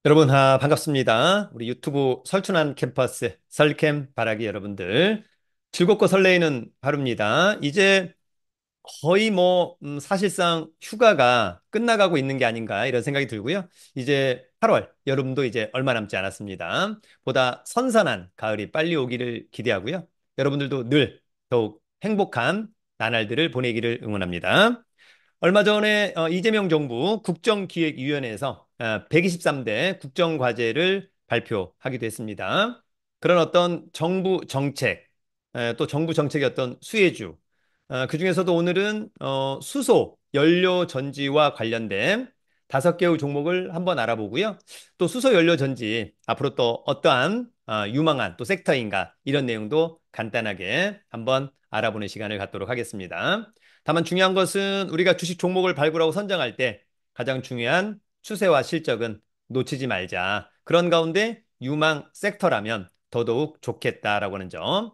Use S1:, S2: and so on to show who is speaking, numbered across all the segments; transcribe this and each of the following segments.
S1: 여러분, 반갑습니다. 우리 유튜브 설춘한 캠퍼스, 설캠 바라기 여러분들. 즐겁고 설레이는 하루입니다. 이제 거의 사실상 휴가가 끝나가고 있는 게 아닌가 이런 생각이 들고요. 이제 8월, 여름도 이제 얼마 남지 않았습니다. 보다 선선한 가을이 빨리 오기를 기대하고요. 여러분들도 늘 더욱 행복한 나날들을 보내기를 응원합니다. 얼마 전에 이재명 정부 국정기획위원회에서 123대 국정과제를 발표하기도 했습니다. 그런 어떤 정부 정책, 또 정부 정책의 어떤 수혜주, 그중에서도 오늘은 수소 연료 전지와 관련된 5개의 종목을 한번 알아보고요. 또 수소 연료 전지 앞으로 또 어떠한 유망한 또 섹터인가 이런 내용도 간단하게 한번 알아보는 시간을 갖도록 하겠습니다. 다만 중요한 것은 우리가 주식 종목을 발굴하고 선정할 때 가장 중요한 추세와 실적은 놓치지 말자. 그런 가운데 유망 섹터라면 더더욱 좋겠다라고 하는 점.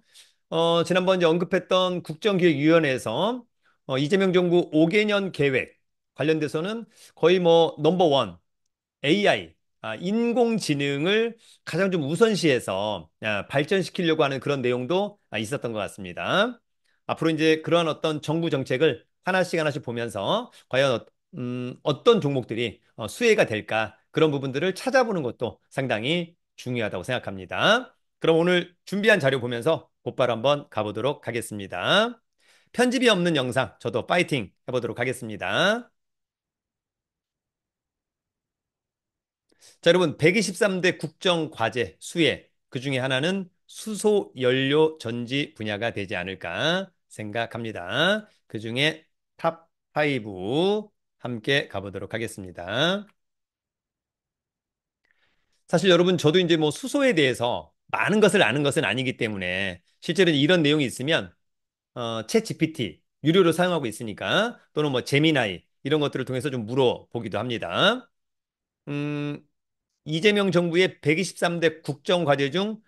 S1: 지난번 이제 언급했던 국정기획위원회에서 이재명 정부 5개년 계획 관련돼서는 거의 넘버원 AI, 인공지능을 가장 좀 우선시해서 발전시키려고 하는 그런 내용도 있었던 것 같습니다. 앞으로 이제 그런 어떤 정부 정책을 하나씩 하나씩 보면서 과연 어떤 종목들이 수혜가 될까 그런 부분들을 찾아보는 것도 상당히 중요하다고 생각합니다. 그럼 오늘 준비한 자료 보면서 곧바로 한번 가보도록 하겠습니다. 편집이 없는 영상 저도 파이팅 해보도록 하겠습니다. 자, 여러분, 123대 국정과제 수혜, 그 중에 하나는 수소 연료 전지 분야가 되지 않을까 생각합니다. 그 중에 탑 5 함께 가보도록 하겠습니다. 사실 여러분, 저도 이제 수소에 대해서 많은 것을 아는 것은 아니기 때문에 실제로 이런 내용이 있으면 챗 GPT 유료로 사용하고 있으니까 또는 제미나이 이런 것들을 통해서 좀 물어보기도 합니다. 음, 이재명 정부의 123대 국정과제 중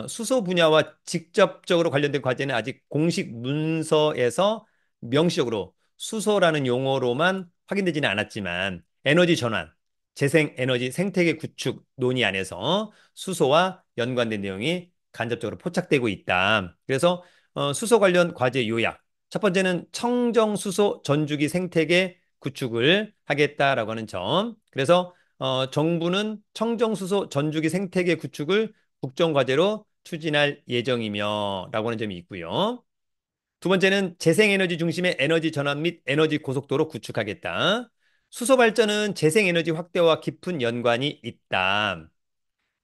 S1: 수소 분야와 직접적으로 관련된 과제는 아직 공식 문서에서 명시적으로 수소라는 용어로만 확인되지는 않았지만 에너지 전환, 재생 에너지 생태계 구축 논의 안에서 수소와 연관된 내용이 간접적으로 포착되고 있다. 그래서 수소 관련 과제 요약. 첫 번째는 청정 수소 전주기 생태계 구축을 하겠다라고 하는 점. 그래서 정부는 청정수소 전주기 생태계 구축을 국정과제로 추진할 예정이며 라고 하는 점이 있고요. 두 번째는 재생에너지 중심의 에너지 전환 및 에너지 고속도로 구축하겠다. 수소 발전은 재생에너지 확대와 깊은 연관이 있다.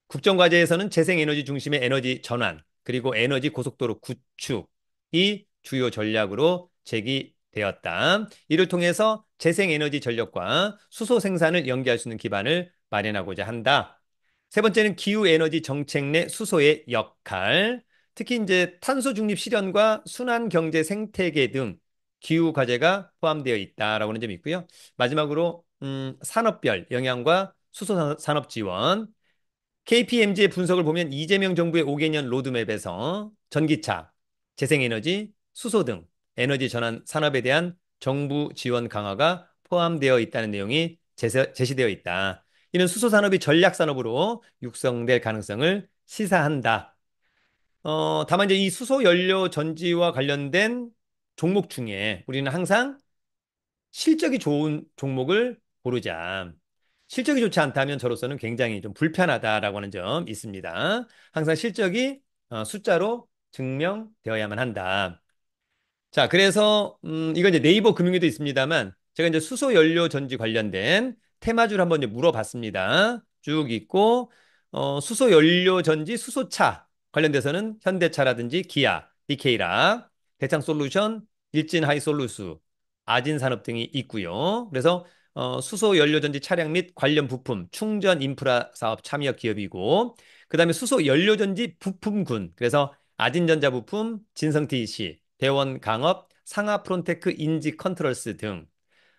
S1: 국정과제에서는 재생에너지 중심의 에너지 전환, 그리고 에너지 고속도로 구축이 주요 전략으로 제기되었다. 이를 통해서 재생에너지 전력과 수소 생산을 연계할 수 있는 기반을 마련하고자 한다. 세 번째는 기후에너지 정책 내 수소의 역할, 특히 이제 탄소 중립 실현과 순환 경제 생태계 등 기후 과제가 포함되어 있다라고 하는 점이 있고요. 마지막으로 산업별 영향과 수소 산업 지원, KPMG의 분석을 보면 이재명 정부의 5개년 로드맵에서 전기차, 재생에너지, 수소 등 에너지 전환 산업에 대한 정부 지원 강화가 포함되어 있다는 내용이 제시되어 있다. 이는 수소 산업이 전략 산업으로 육성될 가능성을 시사한다. 다만 이제 이 수소 연료 전지와 관련된 종목 중에 우리는 항상 실적이 좋은 종목을 고르자. 실적이 좋지 않다면 저로서는 굉장히 좀 불편하다라고 하는 점 있습니다. 항상 실적이 숫자로 증명되어야만 한다. 자, 그래서 이건 이제 네이버 금융에도 있습니다만 제가 이제 수소 연료 전지 관련된 테마주를 한번 이제 물어봤습니다. 쭉 있고 수소 연료 전지 수소차 관련돼서는 현대차라든지 기아, 디케이락, 대창솔루션, 일진하이솔루스, 아진산업 등이 있고요. 그래서 수소 연료 전지 차량 및 관련 부품, 충전 인프라 사업 참여 기업이고 그다음에 수소 연료 전지 부품군. 그래서 아진전자 부품, 진성TC, 대원강업, 상하프론테크 인지 컨트롤스 등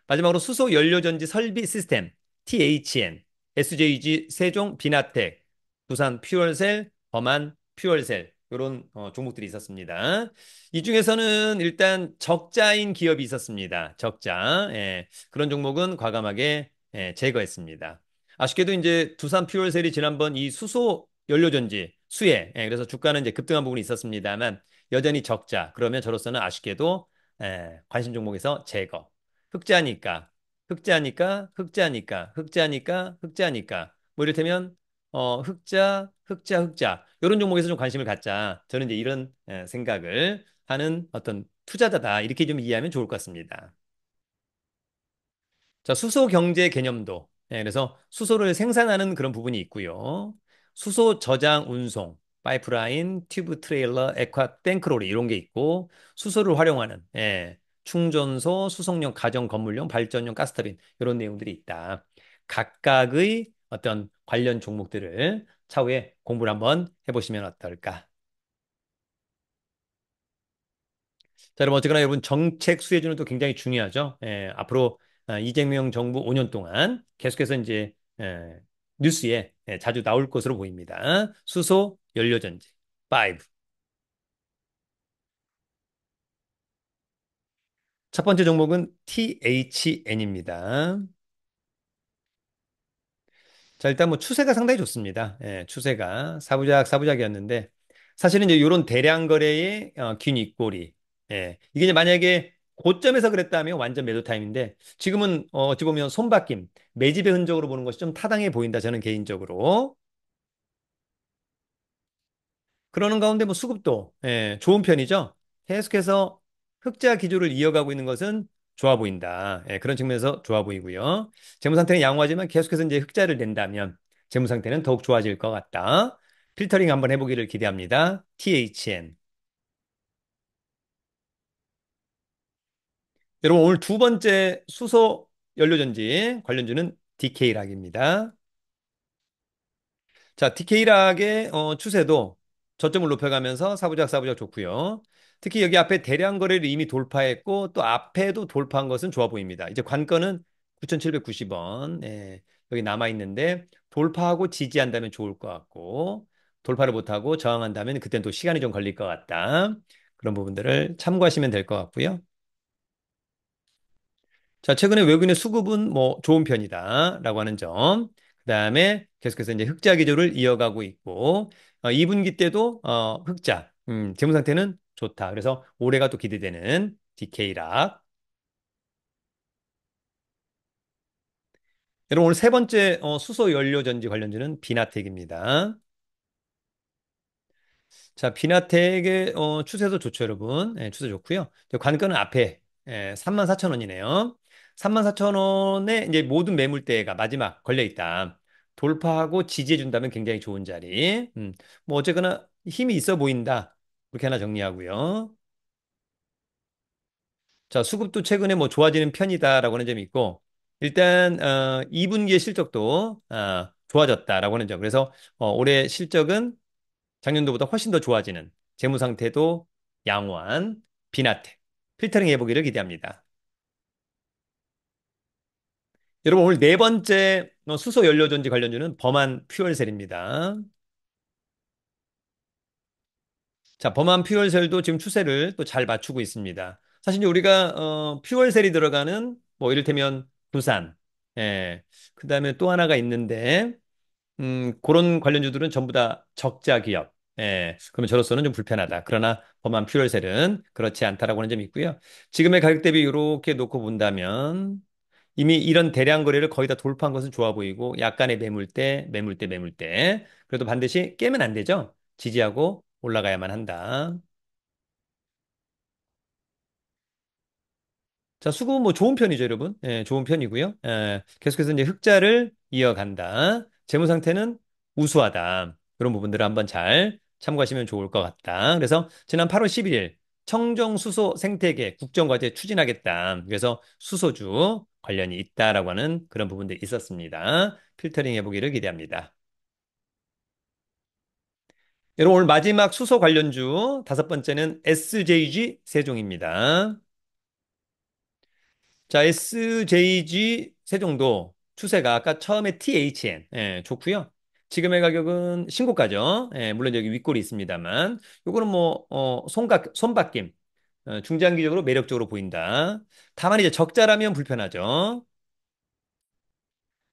S1: 마지막으로 수소 연료전지 설비 시스템 THN, SJG 세종 비나텍, 부산 퓨얼셀, 범한 퓨얼셀 이런 종목들이 있었습니다. 이 중에서는 일단 적자인 기업이 있었습니다. 적자. 예, 그런 종목은 과감하게 제거했습니다. 아쉽게도 이제 두산 퓨얼셀이 지난번 이 수소 연료전지 수혜, 그래서 주가는 이제 급등한 부분이 있었습니다만 여전히 적자. 그러면 저로서는 아쉽게도 관심 종목에서 제거. 흑자니까, 흑자니까, 흑자니까, 흑자니까, 흑자니까. 뭐 이를테면 흑자, 흑자, 흑자. 이런 종목에서 좀 관심을 갖자. 저는 이제 이런 생각을 하는 어떤 투자자다. 이렇게 좀 이해하면 좋을 것 같습니다. 자, 수소 경제 개념도. 그래서 수소를 생산하는 그런 부분이 있고요. 수소 저장 운송, 파이프라인, 튜브 트레일러, 액화 탱크로리 이런 게 있고 수소를 활용하는 충전소, 수송용 가정 건물용 발전용 가스터빈 이런 내용들이 있다. 각각의 어떤 관련 종목들을 차후에 공부를 한번 해보시면 어떨까? 자, 여러분 어쨌거나 여러분 정책 수혜주는 또 굉장히 중요하죠. 앞으로 이재명 정부 5년 동안 계속해서 이제 뉴스에 자주 나올 것으로 보입니다. 수소 연료전지 5. 첫 번째 종목은 THN입니다. 자, 일단 뭐 추세가 상당히 좋습니다. 추세가 사부작이었는데 사실은 이제 이런 대량 거래의 긴 윗꼬리. 이게 이제 만약에 고점에서 그랬다면 완전 매도 타임인데 지금은 어찌 보면 손바뀜, 매집의 흔적으로 보는 것이 좀 타당해 보인다. 저는 개인적으로. 그러는 가운데 뭐 수급도 좋은 편이죠. 계속해서 흑자 기조를 이어가고 있는 것은 좋아 보인다. 그런 측면에서 좋아 보이고요. 재무 상태는 양호하지만 계속해서 이제 흑자를 낸다면 재무 상태는 더욱 좋아질 것 같다. 필터링 한번 해보기를 기대합니다. THN. 여러분 오늘 두 번째 수소 연료전지 관련주는 DK락입니다. 자, TK락의 추세도 저점을 높여가면서 사부작 좋고요. 특히 여기 앞에 대량 거래를 이미 돌파했고 또 앞에도 돌파한 것은 좋아 보입니다. 이제 관건은 9,790원 여기 남아 있는데 돌파하고 지지한다면 좋을 것 같고 돌파를 못하고 저항한다면 그때는 또 시간이 좀 걸릴 것 같다. 그런 부분들을 참고하시면 될 것 같고요. 자, 최근에 외국인의 수급은 뭐 좋은 편이다라고 하는 점. 그다음에 계속해서 이제 흑자 기조를 이어가고 있고 2분기 때도 흑자. 재무 상태는 좋다. 그래서 올해가 또 기대되는 DK락. 여러분 오늘 세 번째 수소 연료 전지 관련주는 비나텍입니다. 자, 비나텍의 추세도 좋죠, 여러분. 추세 좋고요. 관건은 앞에 34,000원이네요. 34,000원에 이제 모든 매물대가 마지막 걸려 있다. 돌파하고 지지해 준다면 굉장히 좋은 자리. 뭐 어쨌거나 힘이 있어 보인다. 그렇게 하나 정리하고요. 자, 수급도 최근에 뭐 좋아지는 편이다라고 하는 점이 있고 일단 2분기의 실적도 좋아졌다라고 하는 점. 그래서 올해 실적은 작년도보다 훨씬 더 좋아지는 재무 상태도 양호한 비나텍 필터링 해보기를 기대합니다. 여러분 오늘 네 번째 수소 연료전지 관련주는 범한 퓨얼셀입니다. 자, 범한 퓨얼셀도 지금 추세를 또 잘 맞추고 있습니다. 사실 이제 우리가 퓨얼셀이 들어가는 뭐 이를테면 부산, 그다음에 또 하나가 있는데 그런 관련주들은 전부 다 적자 기업. 그러면 저로서는 좀 불편하다. 그러나 범한 퓨얼셀은 그렇지 않다라고 하는 점이 있고요. 지금의 가격 대비 이렇게 놓고 본다면 이미 이런 대량 거래를 거의 다 돌파한 것은 좋아 보이고 약간의 매물대. 그래도 반드시 깨면 안 되죠. 지지하고 올라가야만 한다. 자, 수급은 뭐 좋은 편이죠, 여러분. 좋은 편이고요. 계속해서 이제 흑자를 이어간다. 재무 상태는 우수하다. 그런 부분들을 한번 잘 참고하시면 좋을 것 같다. 그래서 지난 8월 11일 청정 수소 생태계 국정과제 추진하겠다. 그래서 수소주 관련이 있다라고 하는 그런 부분들이 있었습니다. 필터링 해보기를 기대합니다. 여러분 오늘 마지막 수소 관련주 다섯 번째는 SJG 세종입니다. 자, SJG 세종도 추세가 아까 처음에 THN 좋고요. 지금의 가격은 신고가죠. 물론 여기 윗골이 있습니다만 요거는 뭐 손바뀜 중장기적으로 매력적으로 보인다. 다만 이제 적자라면 불편하죠.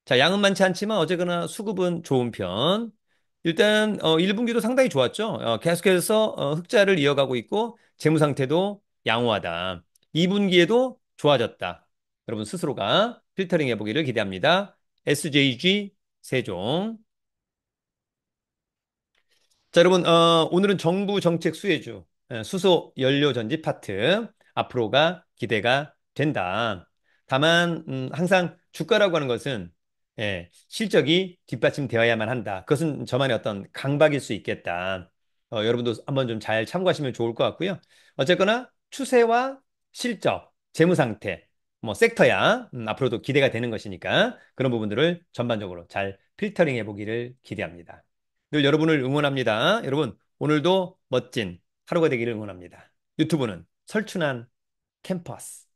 S1: 자, 양은 많지 않지만 어쨌거나 수급은 좋은 편. 일단 1분기도 상당히 좋았죠. 계속해서 흑자를 이어가고 있고 재무 상태도 양호하다. 2분기에도 좋아졌다. 여러분 스스로가 필터링 해보기를 기대합니다. SJG 세종. 자, 여러분, 오늘은 정부 정책 수혜주, 수소 연료 전지 파트, 앞으로가 기대가 된다. 다만, 항상 주가라고 하는 것은, 실적이 뒷받침되어야만 한다. 그것은 저만의 어떤 강박일 수 있겠다. 여러분도 한번 좀 잘 참고하시면 좋을 것 같고요. 어쨌거나, 추세와 실적, 재무 상태, 뭐, 섹터야, 앞으로도 기대가 되는 것이니까, 그런 부분들을 전반적으로 잘 필터링 해보기를 기대합니다. 늘 여러분을 응원합니다. 여러분, 오늘도 멋진 하루가 되기를 응원합니다. 유튜브는 설춘한 캠퍼스.